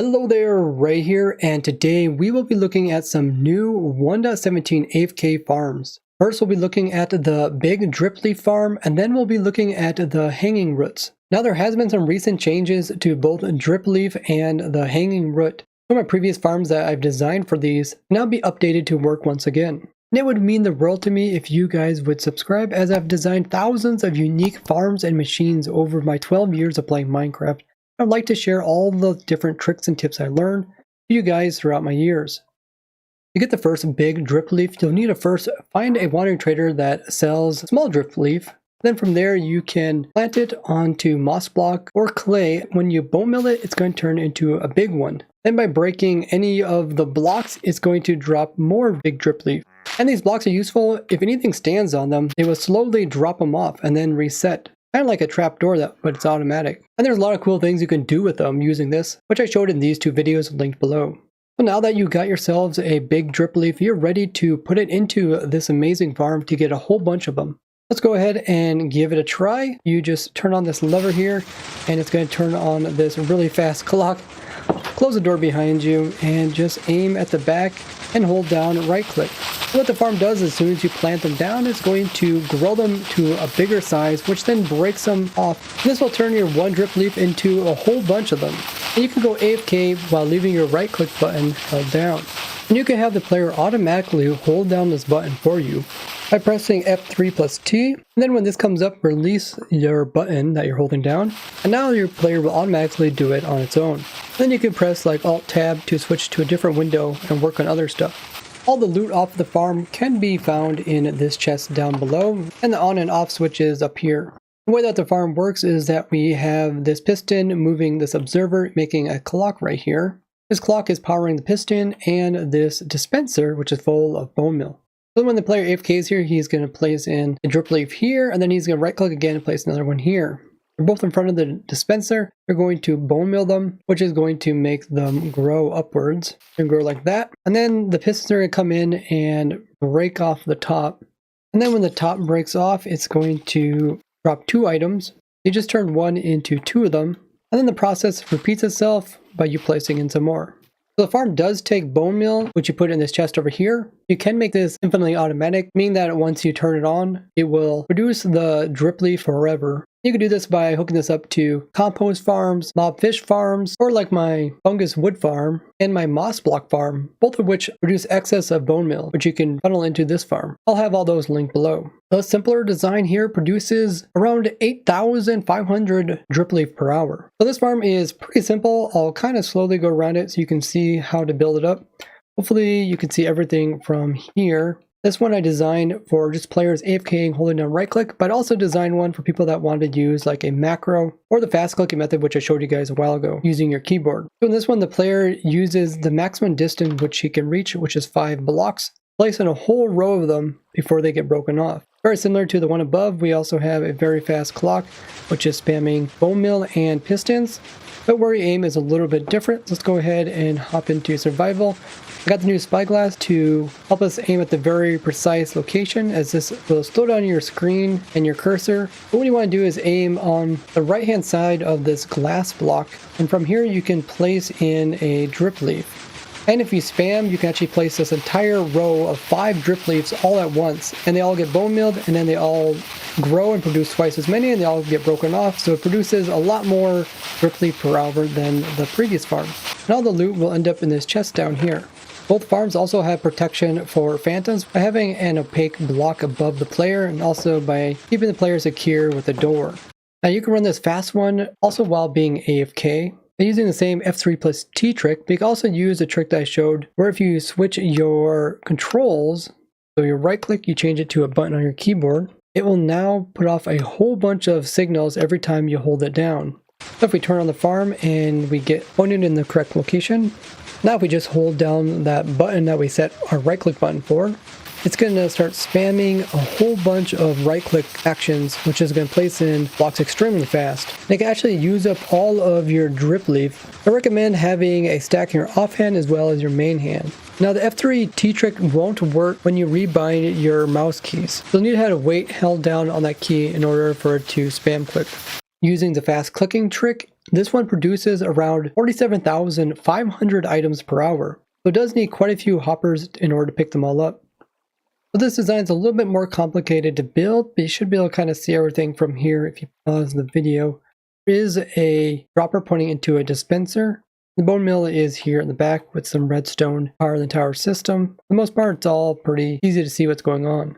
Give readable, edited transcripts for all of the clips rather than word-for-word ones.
Hello there, Ray here, and today we will be looking at some new 1.17 AFK farms. First, we'll be looking at the big Dripleaf Farm, and then we'll be looking at the hanging roots. Now, there has been some recent changes to both Dripleaf and the hanging root. Some of my previous farms that I've designed for these now be updated to work once again. And it would mean the world to me if you guys would subscribe, as I've designed thousands of unique farms and machines over my 12 years of playing Minecraft. I'd like to share all the different tricks and tips I learned to you guys throughout my years. To get the first big drip leaf, you'll need to first find a watering trader that sells small drip leaf. Then from there you can plant it onto moss block or clay. When you bone mill it, it's going to turn into a big one. Then by breaking any of the blocks, it's going to drop more big drip leaf. And these blocks are useful. If anything stands on them, they will slowly drop them off and then reset. Kind of like a trapdoor, but it's automatic. And there's a lot of cool things you can do with them using this, which I showed in these two videos linked below. So now that you got yourselves a big drip leaf, you're ready to put it into this amazing farm to get a whole bunch of them. Let's go ahead and give it a try. You just turn on this lever here, and it's going to turn on this really fast clock. Close the door behind you, and just aim at the back and hold down right click. What the farm does as soon as you plant them down is going to grow them to a bigger size, which then breaks them off. This will turn your one drip leaf into a whole bunch of them. And you can go AFK while leaving your right click button held down. And you can have the player automatically hold down this button for you by pressing F3 plus T. And then when this comes up, release your button that you're holding down. And now your player will automatically do it on its own. Then you can press like Alt Tab to switch to a different window and work on other stuff. All the loot off the farm can be found in this chest down below, and the on and off switches up here. The way that the farm works is that we have this piston moving this observer, making a clock right here. This clock is powering the piston and this dispenser, which is full of bone meal. So when the player AFKs here, he's going to place in a drip leaf here, and then he's going to right click again and place another one here. They're both in front of the dispenser. You're going to bone mill them, which is going to make them grow upwards and grow like that. And then the pistons are going to come in and break off the top. And then when the top breaks off, it's going to drop two items. You just turn one into two of them. And then the process repeats itself by you placing in some more. So the farm does take bone meal, which you put in this chest over here. You can make this infinitely automatic, meaning that once you turn it on, it will produce the drip leaf forever. You can do this by hooking this up to compost farms, mob fish farms, or like my fungus wood farm and my moss block farm, both of which produce excess of bone meal, which you can funnel into this farm. I'll have all those linked below. The simpler design here produces around 8,500 drip leaf per hour. So this farm is pretty simple. I'll kind of slowly go around it so you can see how to build it up. Hopefully you can see everything from here. This one I designed for just players AFKing holding down right click, but I also designed one for people that wanted to use like a macro or the fast clicking method, which I showed you guys a while ago using your keyboard. So in this one, the player uses the maximum distance which he can reach, which is 5 blocks, placing a whole row of them before they get broken off. Very similar to the one above, we also have a very fast clock, which is spamming bone meal and pistons, but where you aim is a little bit different. Let's go ahead and hop into survival. I got the new spyglass to help us aim at the very precise location, as this will slow down your screen and your cursor. But what you want to do is aim on the right hand side of this glass block, and from here you can place in a drip leaf. And if you spam, you can actually place this entire row of 5 drip leaves all at once, and they all get bone milled, and then they all grow and produce twice as many, and they all get broken off, so it produces a lot more drip leaf per hour than the previous farm. And all the loot will end up in this chest down here. Both farms also have protection for phantoms by having an opaque block above the player, and also by keeping the player secure with a door. Now you can run this fast one also while being AFK. Using the same F3 plus T trick, but you can also use the trick that I showed where if you switch your controls, so your right click, you change it to a button on your keyboard, it will now put off a whole bunch of signals every time you hold it down. So if we turn on the farm and we get pointed in the correct location, now if we just hold down that button that we set our right click button for, it's going to start spamming a whole bunch of right click actions, which is going to place in blocks extremely fast. They can actually use up all of your drip leaf. I recommend having a stack in your offhand as well as your main hand. Now the F3 T trick won't work when you rebind your mouse keys. You'll need to have a weight held down on that key in order for it to spam click. using the fast clicking trick, this one produces around 47,500 items per hour. So it does need quite a few hoppers in order to pick them all up. So this design is a little bit more complicated to build, but you should be able to kind of see everything from here if you pause the video. There is a dropper pointing into a dispenser. The bone mill is here in the back with some redstone power the entire system. For the most part, it's all pretty easy to see what's going on.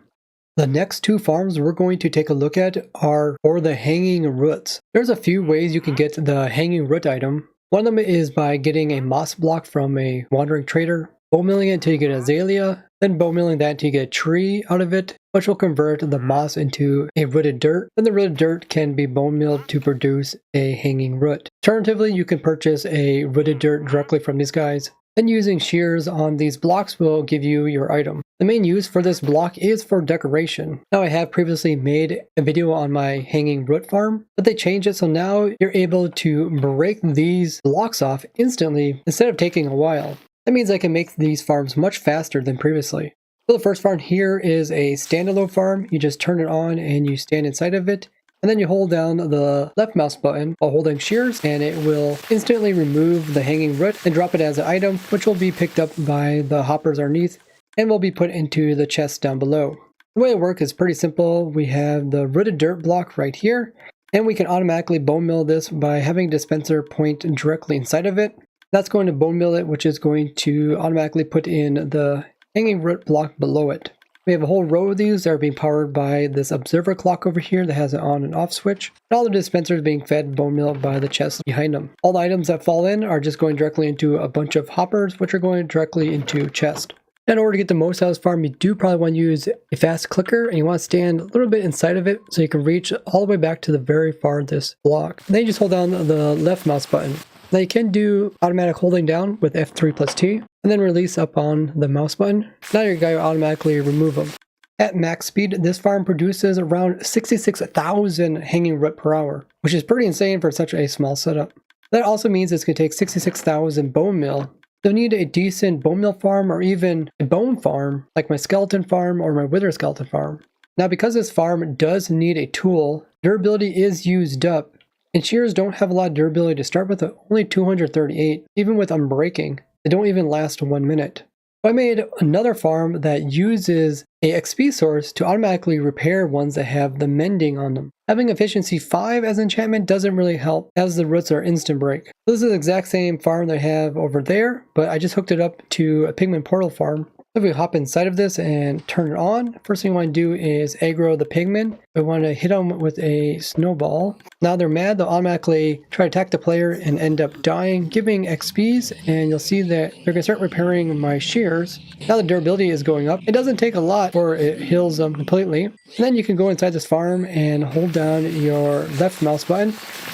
The next two farms we're going to take a look at are for the hanging roots. There's a few ways you can get the hanging root item. One of them is by getting a moss block from a wandering trader, bone milling it until you get an azalea, then bone milling that until you get a tree out of it, which will convert the moss into a rooted dirt. Then the rooted dirt can be bone milled to produce a hanging root. Alternatively, you can purchase a rooted dirt directly from these guys. Then using shears on these blocks will give you your item. The main use for this block is for decoration. Now I have previously made a video on my hanging root farm, but they changed it so now you're able to break these blocks off instantly instead of taking a while. That means I can make these farms much faster than previously. So the first farm here is a standalone farm. You just turn it on and you stand inside of it. And then you hold down the left mouse button while holding shears and it will instantly remove the hanging root and drop it as an item, which will be picked up by the hoppers underneath and will be put into the chest down below. The way it works is pretty simple. We have the rooted dirt block right here, and we can automatically bone mill this by having a dispenser point directly inside of it. That's going to bone mill it, which is going to automatically put in the hanging root block below it. We have a whole row of these that are being powered by this observer clock over here that has an on and off switch. And all the dispensers being fed bone mill by the chest behind them. All the items that fall in are just going directly into a bunch of hoppers, which are going directly into chest. In order to get the most out of this farm, you do probably want to use a fast clicker, and you want to stand a little bit inside of it so you can reach all the way back to the very farthest block. And then you just hold down the left mouse button. Now you can do automatic holding down with F3 plus T, and then release up on the mouse button. Now your guy will automatically remove them. At max speed, this farm produces around 66,000 hanging root per hour, which is pretty insane for such a small setup. That also means it's going to take 66,000 bone meal. So you need a decent bone meal farm or even a bone farm, like my skeleton farm or my wither skeleton farm. Now because this farm does need a tool, durability is used up. And shears don't have a lot of durability to start with, only 238, even with unbreaking. They don't even last 1 minute. So I made another farm that uses a XP source to automatically repair ones that have the mending on them. Having efficiency 5 as enchantment doesn't really help, as the roots are instant break. So this is the exact same farm that I have over there, but I just hooked it up to a pigment portal farm. So if we hop inside of this and turn it on, first thing we want to do is aggro the pigmen. We want to hit them with a snowball. Now they're mad, they'll automatically try to attack the player and end up dying, giving XPs, and you'll see that they're going to start repairing my shears. Now the durability is going up. It doesn't take a lot before it heals them completely. And then you can go inside this farm and hold down your left mouse button,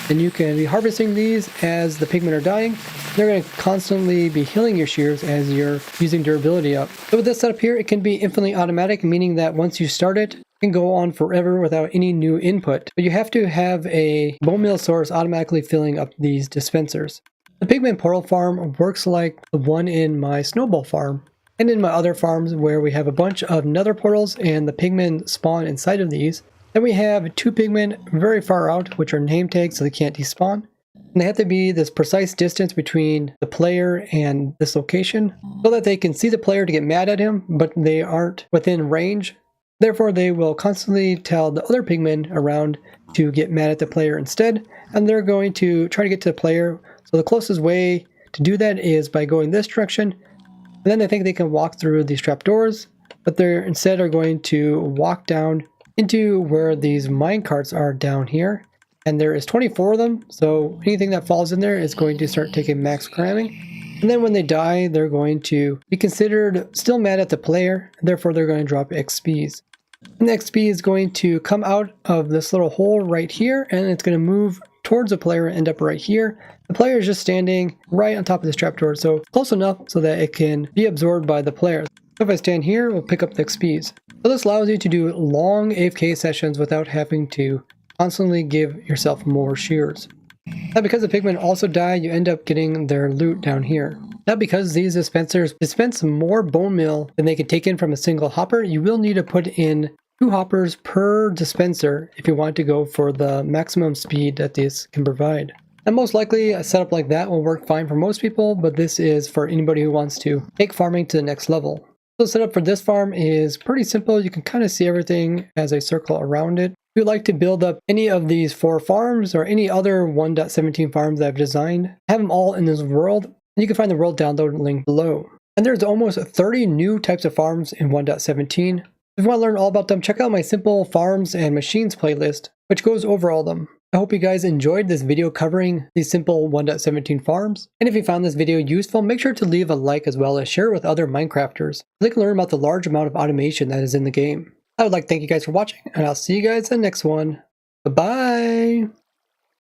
and you can be harvesting these as the pigmen are dying. They're going to constantly be healing your shears as you're using durability up. So with this setup here, it can be infinitely automatic, meaning that once you start it, it can go on forever without any new input. But you have to have a bone meal source automatically filling up these dispensers. The pigment portal farm works like the one in my snowball farm, and in my other farms where we have a bunch of nether portals and the pigmen spawn inside of these. Then we have two pigmen very far out, which are name tags so they can't despawn. And they have to be this precise distance between the player and this location so that they can see the player to get mad at him, but they aren't within range. Therefore, they will constantly tell the other pigmen around to get mad at the player instead, and they're going to try to get to the player. So the closest way to do that is by going this direction, and then they think they can walk through these trapdoors, but they're instead are going to walk down into where these mine carts are down here. And there is 24 of them, so anything that falls in there is going to start taking max cramming. And then when they die, they're going to be considered still mad at the player, therefore they're going to drop XPs. And the XP is going to come out of this little hole right here, and it's going to move towards the player and end up right here. The player is just standing right on top of this trapdoor, so close enough so that it can be absorbed by the player. So if I stand here, we'll pick up the XPs. So this allows you to do long AFK sessions without having to constantly give yourself more shears. Now because the pigmen also die, you end up getting their loot down here. Now because these dispensers dispense more bone meal than they can take in from a single hopper, you will need to put in 2 hoppers per dispenser if you want to go for the maximum speed that this can provide. And most likely a setup like that will work fine for most people, but this is for anybody who wants to take farming to the next level. So the setup for this farm is pretty simple. You can kind of see everything as a circle around it. If you'd like to build up any of these 4 farms or any other 1.17 farms that I've designed, have them all in this world, and you can find the world download link below. And there's almost 30 new types of farms in 1.17. If you want to learn all about them, check out my Simple Farms and Machines playlist, which goes over all of them. I hope you guys enjoyed this video covering these simple 1.17 farms. And if you found this video useful, make sure to leave a like as well as share it with other Minecrafters so they can learn about the large amount of automation that is in the game. I would like to thank you guys for watching, and I'll see you guys in the next one. Bye-bye!